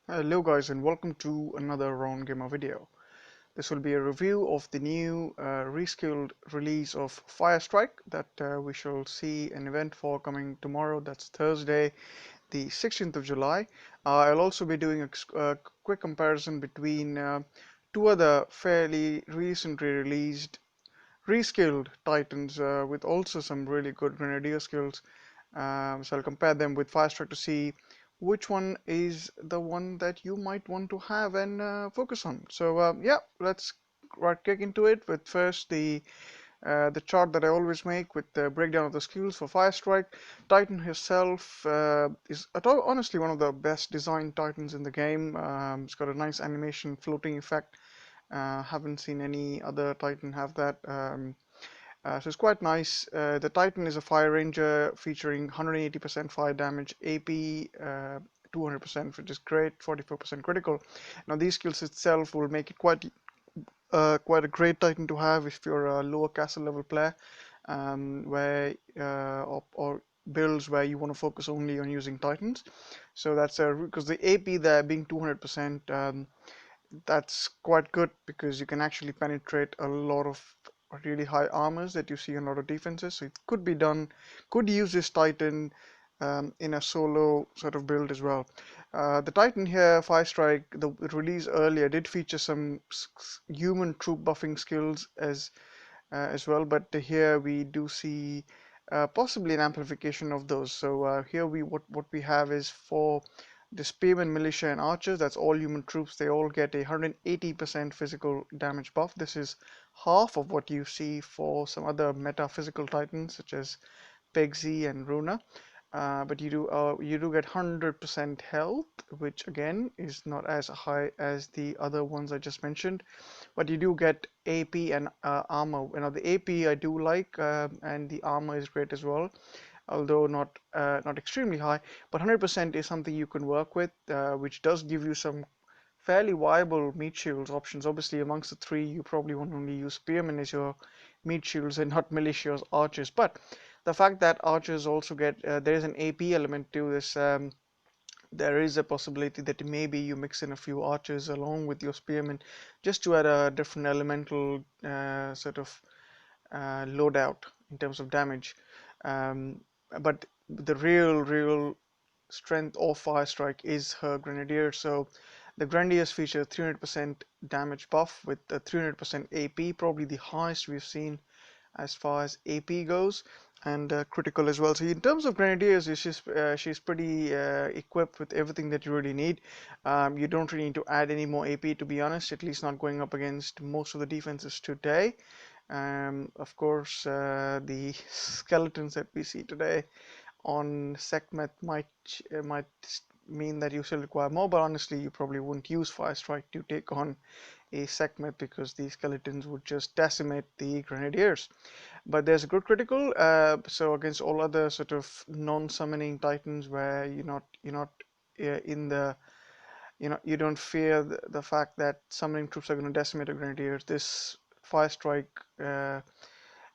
Hello guys and welcome to another Round Gamer video. This will be a review of the new reskilled release of Firestryke that we shall see an event for coming tomorrow. That's Thursday, the 16th of July. I'll also be doing a quick comparison between two other fairly recently released reskilled Titans with also some really good Grenadier skills. So I'll compare them with Firestryke to see which one is the one that you might want to have and focus on. So yeah, let's right kick into it with first the chart that I always make with the breakdown of the skills for Firestryke. Titan herself is honestly one of the best designed Titans in the game. It's got a nice animation floating effect. Haven't seen any other Titan have that. So it's quite nice. The Titan is a Fire Ranger featuring 180% fire damage, AP 200%, which is great, 44% critical. Now these skills itself will make it quite a great Titan to have if you're a lower castle level player, where or builds where you want to focus only on using Titans. So that's because the AP there being 200%. That's quite good because you can actually penetrate a lot of really high armors that you see in a lot of defenses. So it could be done, could use this Titan in a solo sort of build as well. The Titan here, Firestryke, the release earlier did feature some human troop buffing skills as well, but here we do see possibly an amplification of those. So here what we have is for the spearmen, militia, and archers. That's all human troops. They all get a 180% physical damage buff. This is half of what you see for some other meta physical titans such as Pegzi and Runa. But you do get 100% health, which again is not as high as the other ones I just mentioned. But you do get AP and armor. The AP I do like, and the armor is great as well, although not extremely high. But 100% is something you can work with, which does give you some fairly viable meat shields options. Obviously, amongst the three, you probably want to only use spearmen as your meat shields and not militias, archers. But the fact that archers also get there is an AP element to this. There is a possibility that maybe you mix in a few archers along with your spearmen just to add a different elemental sort of loadout in terms of damage. Um, but the real strength of Firestryke is her Grenadier. So the Grenadiers feature 300% damage buff with a 300% AP, probably the highest we've seen as far as AP goes, and critical as well. So in terms of Grenadiers, she's pretty equipped with everything that you really need. You don't really need to add any more AP, to be honest, at least not going up against most of the defenses today. Of course, the skeletons that we see today on Sekhmet might mean that you still require more, but honestly, you probably wouldn't use Firestryke to take on a Sekhmet because the skeletons would just decimate the Grenadiers. But there's a good critical, so against all other sort of non-summoning Titans where you're not in the you don't fear the fact that summoning troops are going to decimate a Grenadier. This Firestryke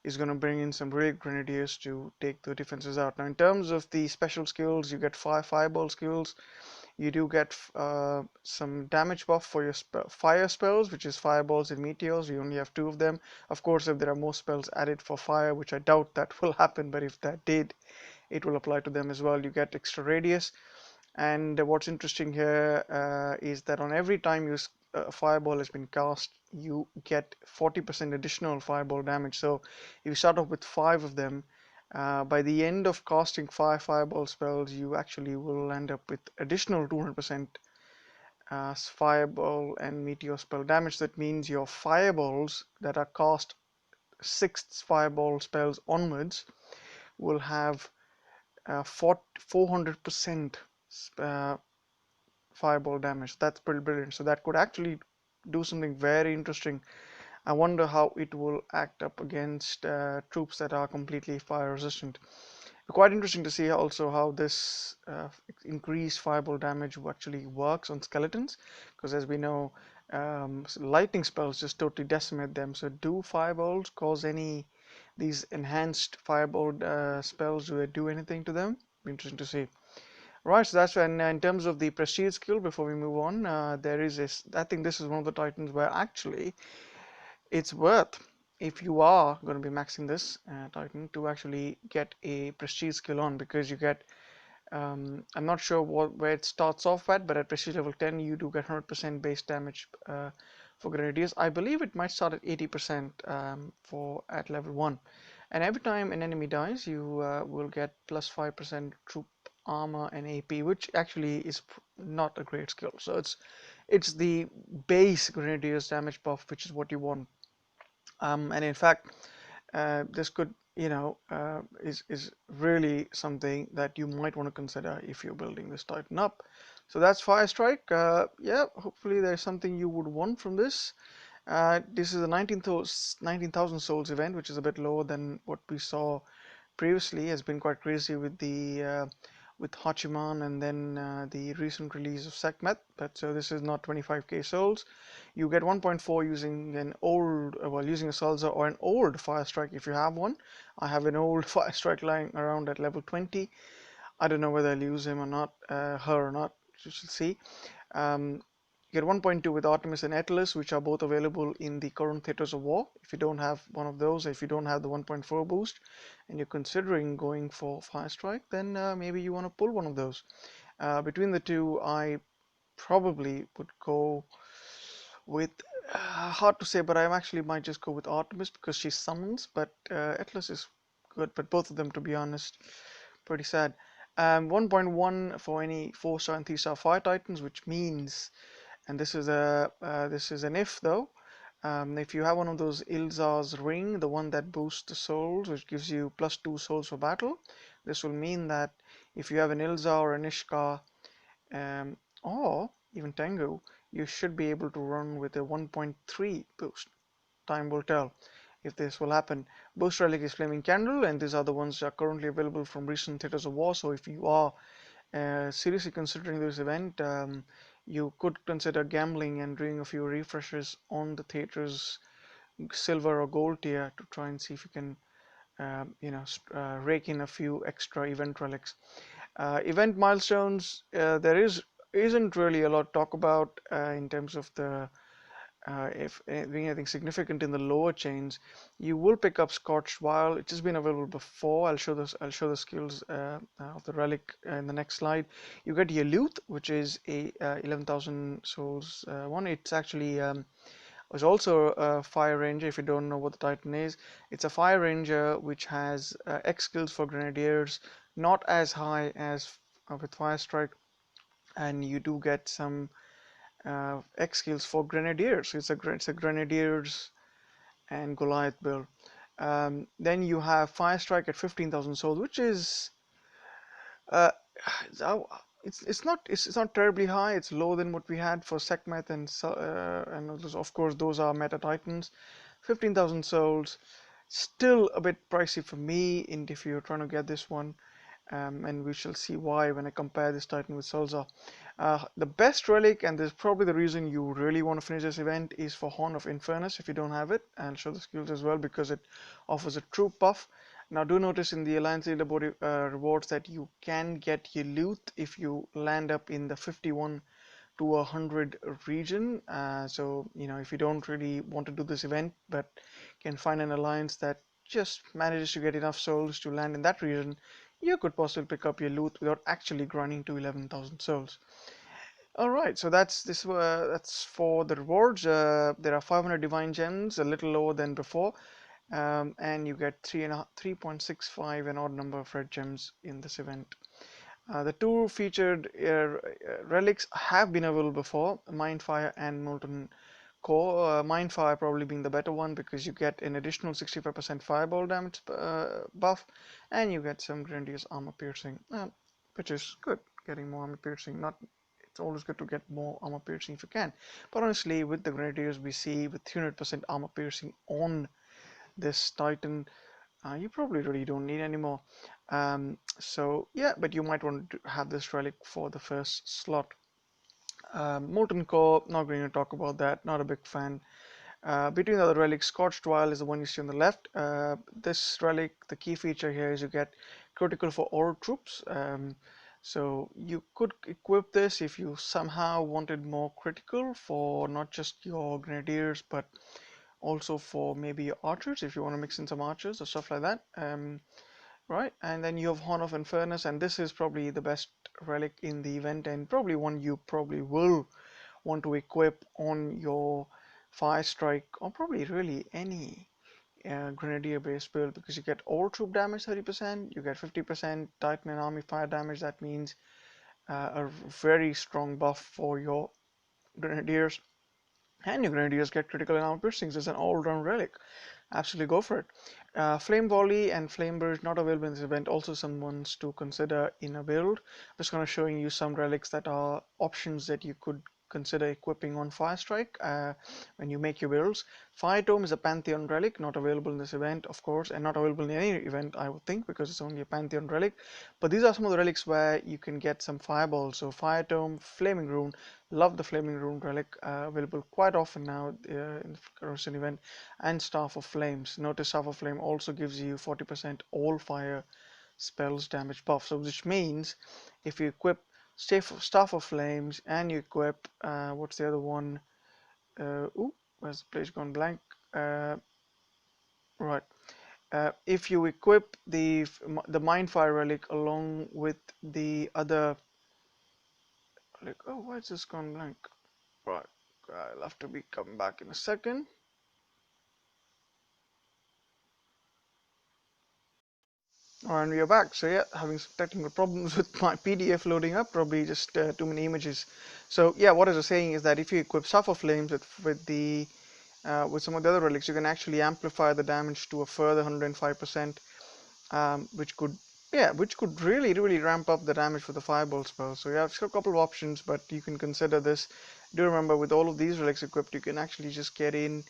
is going to bring in some really grenadiers to take the defenses out. Now, in terms of the special skills, you get 5 fireball skills. You do get some damage buff for your fire spells, which is fireballs and meteors. You only have 2 of them. Of course, if there are more spells added for fire, which I doubt that will happen, but if that did, it will apply to them as well. You get extra radius. And what's interesting here is that on every time a fireball has been cast, you get 40% additional fireball damage. So if you start off with 5 of them, by the end of casting 5 fireball spells, you actually will end up with additional 200% fireball and meteor spell damage. That means your fireballs that are cast 6th fireball spells onwards will have 400% fireball damage. That's pretty brilliant. So that could actually do something very interesting. I wonder how it will act up against troops that are completely fire resistant. Quite interesting to see also how this increased fireball damage actually works on skeletons, because as we know, lightning spells just totally decimate them. So do fireballs cause any these enhanced fireball spells? Do they do anything to them? Be interesting to see. Right, so that's when in terms of the prestige skill, before we move on, there is this. I think this is one of the titans where actually it's worth, if you are going to be maxing this titan, to actually get a prestige skill on, because you get I'm not sure where it starts off at, but at prestige level 10 you do get 100% base damage for grenadiers. I believe it might start at 80% for at level 1, and every time an enemy dies you will get plus 5% troop armor and AP, which actually is not a great skill. So it's the base grenadiers damage buff, which is what you want. And in fact, this could, is really something that you might want to consider if you're building this Titan up. So that's Firestrike. Yeah, hopefully there's something you would want from this. This is a 19,000 souls event, which is a bit lower than what we saw previously. Has been quite crazy with the with Hachiman, and then the recent release of Sekhmet. But so this is not 25k souls. You get 1.4 using an old, well, using a Sulzar or an old Firestrike if you have one. I have an old Firestrike lying around at level 20. I don't know whether I'll use him or not, her or not. You shall see. Um, you get 1.2 with Artemis and Atlas, which are both available in the current Theaters of War. If you don't have one of those, if you don't have the 1.4 boost, and you're considering going for Firestrike, then maybe you want to pull one of those. Between the two, I probably would go with, hard to say, but I actually might just go with Artemis because she summons, but Atlas is good, but both of them, to be honest, pretty sad. 1.1 for any 4-star and 3-star fire titans, which means, and this is an if though, if you have one of those Ilzar's ring, the one that boosts the souls, which gives you plus 2 souls for battle, this will mean that if you have an Ilzar or an Ishkar, or even Tengu, you should be able to run with a 1.3 boost. Time will tell if this will happen. Boost Relic is Flaming Candle, and these are the ones that are currently available from recent Theaters of War. So if you are seriously considering this event, you could consider gambling and doing a few refreshes on the theater's silver or gold tier to try and see if you can, rake in a few extra event relics. Event milestones, there isn't really a lot to talk about in terms of the if being anything significant in the lower chains. You will pick up Scorched Vial. It's just been available before. I'll show this. I'll show the skills of the relic in the next slide. You get Yeluth, which is a 11,000 souls one. It's actually was also a fire ranger. If you don't know what the Titan is, it's a fire ranger which has X skills for grenadiers, not as high as with Firestrike, and you do get some X skills for grenadiers. It's a grenadiers and Goliath build. Then you have Firestrike at 15,000 souls, which is uh, it's not terribly high. It's lower than what we had for Sekhmet and of course those are meta titans. 15,000 souls, still a bit pricey for me. And if you're trying to get this one, and we shall see why when I compare this Titan with Sulzar. The best relic, and this is probably the reason you really want to finish this event, is for Horn of Infernus if you don't have it. I'll show the skills as well because it offers a true buff. Now do notice in the Alliance leaderboard rewards that you can get your loot if you land up in the 51 to 100 region. So if you don't really want to do this event but can find an alliance that just manages to get enough souls to land in that region, you could possibly pick up your loot without actually grinding to 11,000 souls. All right, so that's for the rewards. There are 500 divine gems, a little lower than before, and you get 3.65 an odd number of red gems in this event. The two featured relics have been available before, Mindfire and Molten Core. Mindfire probably being the better one because you get an additional 65% fireball damage buff, and you get some Grenadier's armor piercing, which is good. Getting more armor piercing, not it's always good to get more armor piercing if you can. But honestly, with the Grenadiers we see with 300% armor piercing on this Titan, you probably really don't need any more. So yeah, but you might want to have this relic for the first slot. Molten Core, not going to talk about that, not a big fan. Between the other relics, Scorched Vial is the one you see on the left. This relic, the key feature here is you get critical for all troops. So you could equip this if you somehow wanted more critical for not just your grenadiers, but also for maybe your archers, if you want to mix in some archers or stuff like that. Right, and then you have Horn of Infernus, and this is probably the best relic in the event, and probably one you probably will want to equip on your Firestryke, or probably really any Grenadier based build, because you get all troop damage 30%, you get 50% Titan and Army fire damage. That means a very strong buff for your Grenadiers, and your Grenadiers get critical and armor piercings. It's an all-round relic. Absolutely go for it. Flame Volley and Flame Burst not available in this event. Also some ones to consider in a build. I'm just going to showing you some relics that are options that you could consider equipping on Firestryke when you make your builds. Fire Tome is a Pantheon relic, not available in this event, of course, and not available in any event, I would think, because it's only a Pantheon relic. But these are some of the relics where you can get some fireballs. So Fire Tome, Flaming Rune, love the Flaming Rune relic, available quite often now in the Corrosion event, and Staff of Flames. Notice Staff of Flame also gives you 40% all fire spells damage buff. So which means if you equip Staff of Flames and you equip what's the other one? Ooh, where's the page gone blank? Right. If you equip the Mindfire relic along with the other, like, oh, why is this gone blank? Right. I'll have to be coming back in a second. And we are back. So yeah, having some technical problems with my PDF loading up, probably just too many images. So yeah, what I was saying is that if you equip Suffer Flames with some of the other relics, you can actually amplify the damage to a further 105%, which could really ramp up the damage for the Fireball spell. So yeah, it's got a couple of options, but you can consider this. Do remember, with all of these relics equipped, you can actually just get in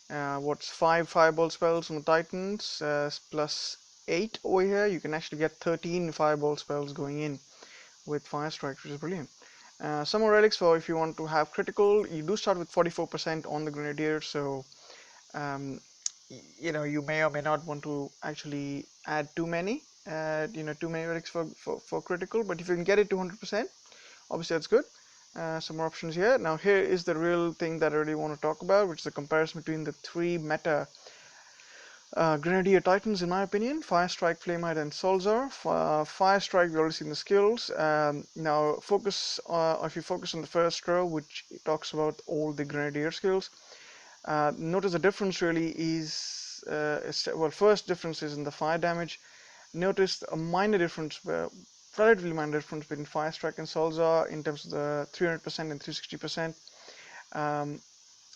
what's 5 fireball spells on the Titans plus 8 over here. You can actually get 13 fireball spells going in with Firestrike, which is brilliant. Some more relics for if you want to have critical. You do start with 44% on the Grenadier, so um, you may or may not want to actually add too many too many relics for critical, but if you can get it to 100%, obviously that's good. Some more options here. Now here is the real thing that I really want to talk about, which is the comparison between the three meta Grenadier Titans, in my opinion: Firestryke, Flamehide, and Sulzar. Firestryke, we already seen the skills. Now if you focus on the first row, which talks about all the Grenadier skills, notice the difference really well, first difference is in the fire damage. Notice a minor difference, relatively minor difference between Firestryke and Sulzar in terms of the 300% and 360%.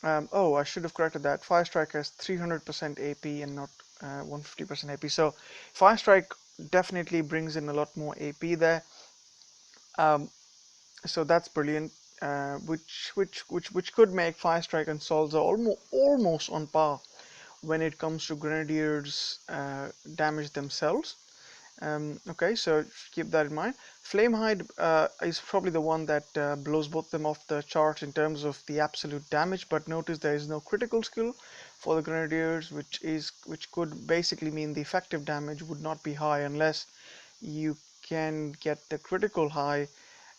Um, oh, I should have corrected that. Firestryke has 300% AP and not 150% AP. So Firestryke definitely brings in a lot more AP there. Um, so that's brilliant. Which could make Firestryke and Sulzar almost on par when it comes to Grenadiers damage themselves. Okay, so keep that in mind. Flamehide is probably the one that blows both them off the charts in terms of the absolute damage, but notice there is no critical skill for the Grenadiers, which could basically mean the effective damage would not be high unless you can get the critical high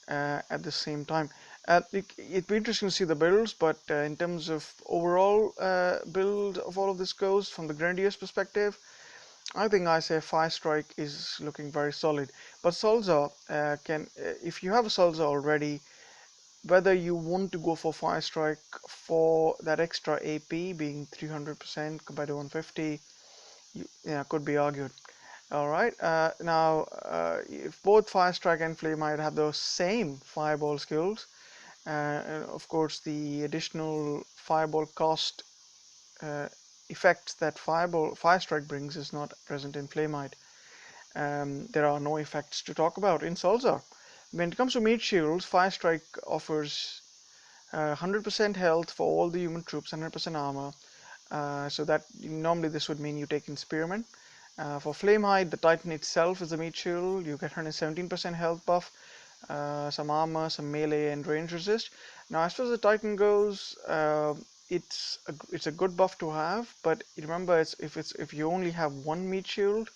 at the same time. It'd be interesting to see the builds, but in terms of overall build of all of this goes from the Grenadiers perspective, I think I say Firestryke is looking very solid. But Sulzar if you have a Sulzar already, whether you want to go for Firestryke for that extra AP being 300% compared to 150, could be argued. All right. Now, if both Firestryke and Flamehide have those same fireball skills, and of course the additional fireball cost uh, effects that Firestryke brings is not present in Flamehide. There are no effects to talk about in Sulzar. When it comes to meat shields, Firestryke offers 100% health for all the human troops, 100% armor. So that normally this would mean you take in Spearman. For Flamehide, the Titan itself is a meat shield. You get 117% health buff, some armor, some melee, and range resist. Now, as far as the Titan goes, it's a good buff to have, but remember, if you only have one meat shield,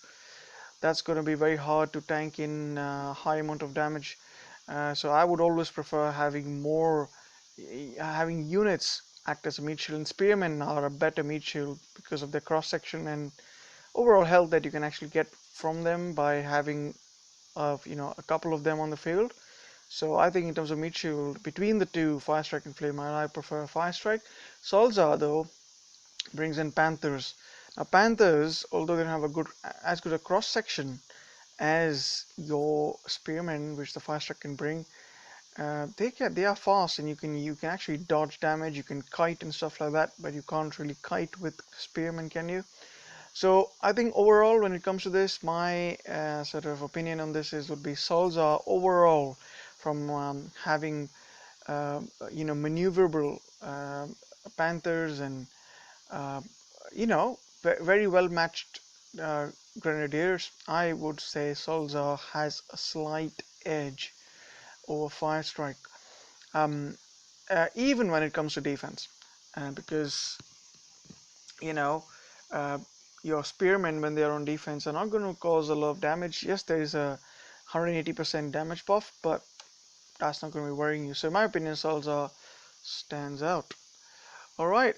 that's going to be very hard to tank in high amount of damage. So I would always prefer having having units act as a meat shield, and spearmen are a better meat shield because of their cross section and overall health that you can actually get from them by having a couple of them on the field. So I think in terms of meat shield, between the two, Firestryke and Flamehide, I prefer Firestryke. Sulzar though brings in Panthers. Now Panthers, although they don't have as good a cross section as your Spearmen, which the Firestryke can bring, they are fast, and you can actually dodge damage. You can kite and stuff like that, but you can't really kite with Spearmen, can you? So I think overall, when it comes to this, my sort of opinion on this would be Sulzar overall, from having maneuverable Panthers and uh, very well matched uh, Grenadiers. I would say Sulzar has a slight edge over Firestryke, um, even when it comes to defense, because you know uh, your spearmen, when they are on defense, are not going to cause a lot of damage. Yes, there is a 180% damage buff, but that's not going to be worrying you. So in my opinion, Sulzar stands out. All right,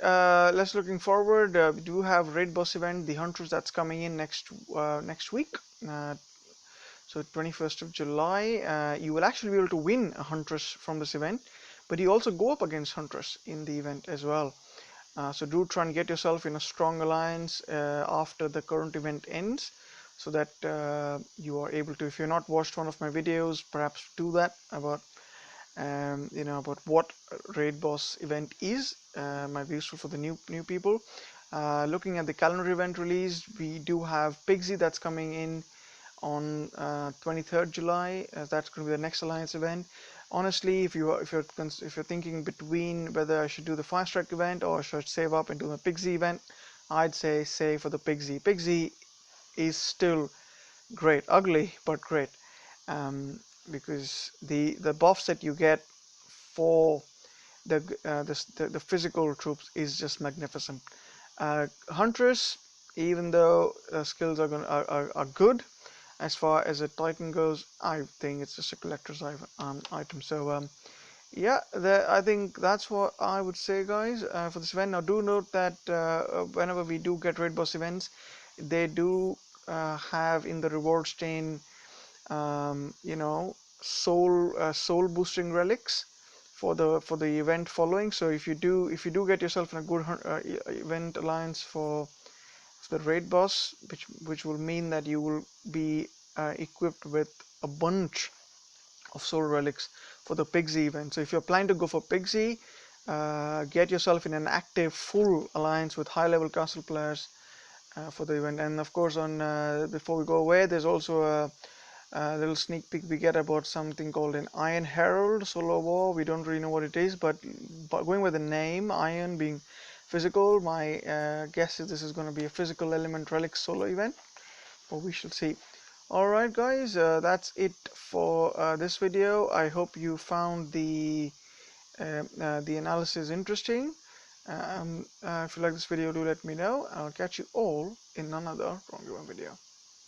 let's looking forward. We do have raid boss event, the Hunters, that's coming in next week. Uh, so 21st of July, you will actually be able to win a Huntress from this event, but you also go up against Huntress in the event as well. So do try and get yourself in a strong alliance after the current event ends, so that you are able to, if you're not watched one of my videos, perhaps do that about what raid boss event is. Might be useful for the new people. Looking at the calendar event release, we do have Pigsy that's coming in on 23rd July. That's going to be the next alliance event. Honestly, if you're thinking between whether I should do the Firestryke event or should save up and do the Pigsy event, I'd say save for the Pigsy. Pigsy is still great, ugly but great, um, because the buffs that you get for the physical troops is just magnificent. Hunters, even though skills are good, as far as a Titan goes, I think it's just a collector's item. So yeah, I think that's what I would say, guys, for this event. Now, do note that whenever we do get raid boss events, they do have in the reward chain, soul boosting relics for the event following. So if you do get yourself in a good event alliance for the raid boss, which will mean that you will be equipped with a bunch of soul relics for the Pigsy event. So if you're planning to go for Pigsy, get yourself in an active full alliance with high level castle players for the event. And of course, on before we go away, there's also a little sneak peek we get about something called an Iron Herald solo war. We don't really know what it is, but going with the name Iron being physical, my guess is this is going to be a physical element relic solo event, but we shall see. Alright guys, that's it for this video. I hope you found the analysis interesting. If you like this video, do let me know. I'll catch you all in another Wrong Game video.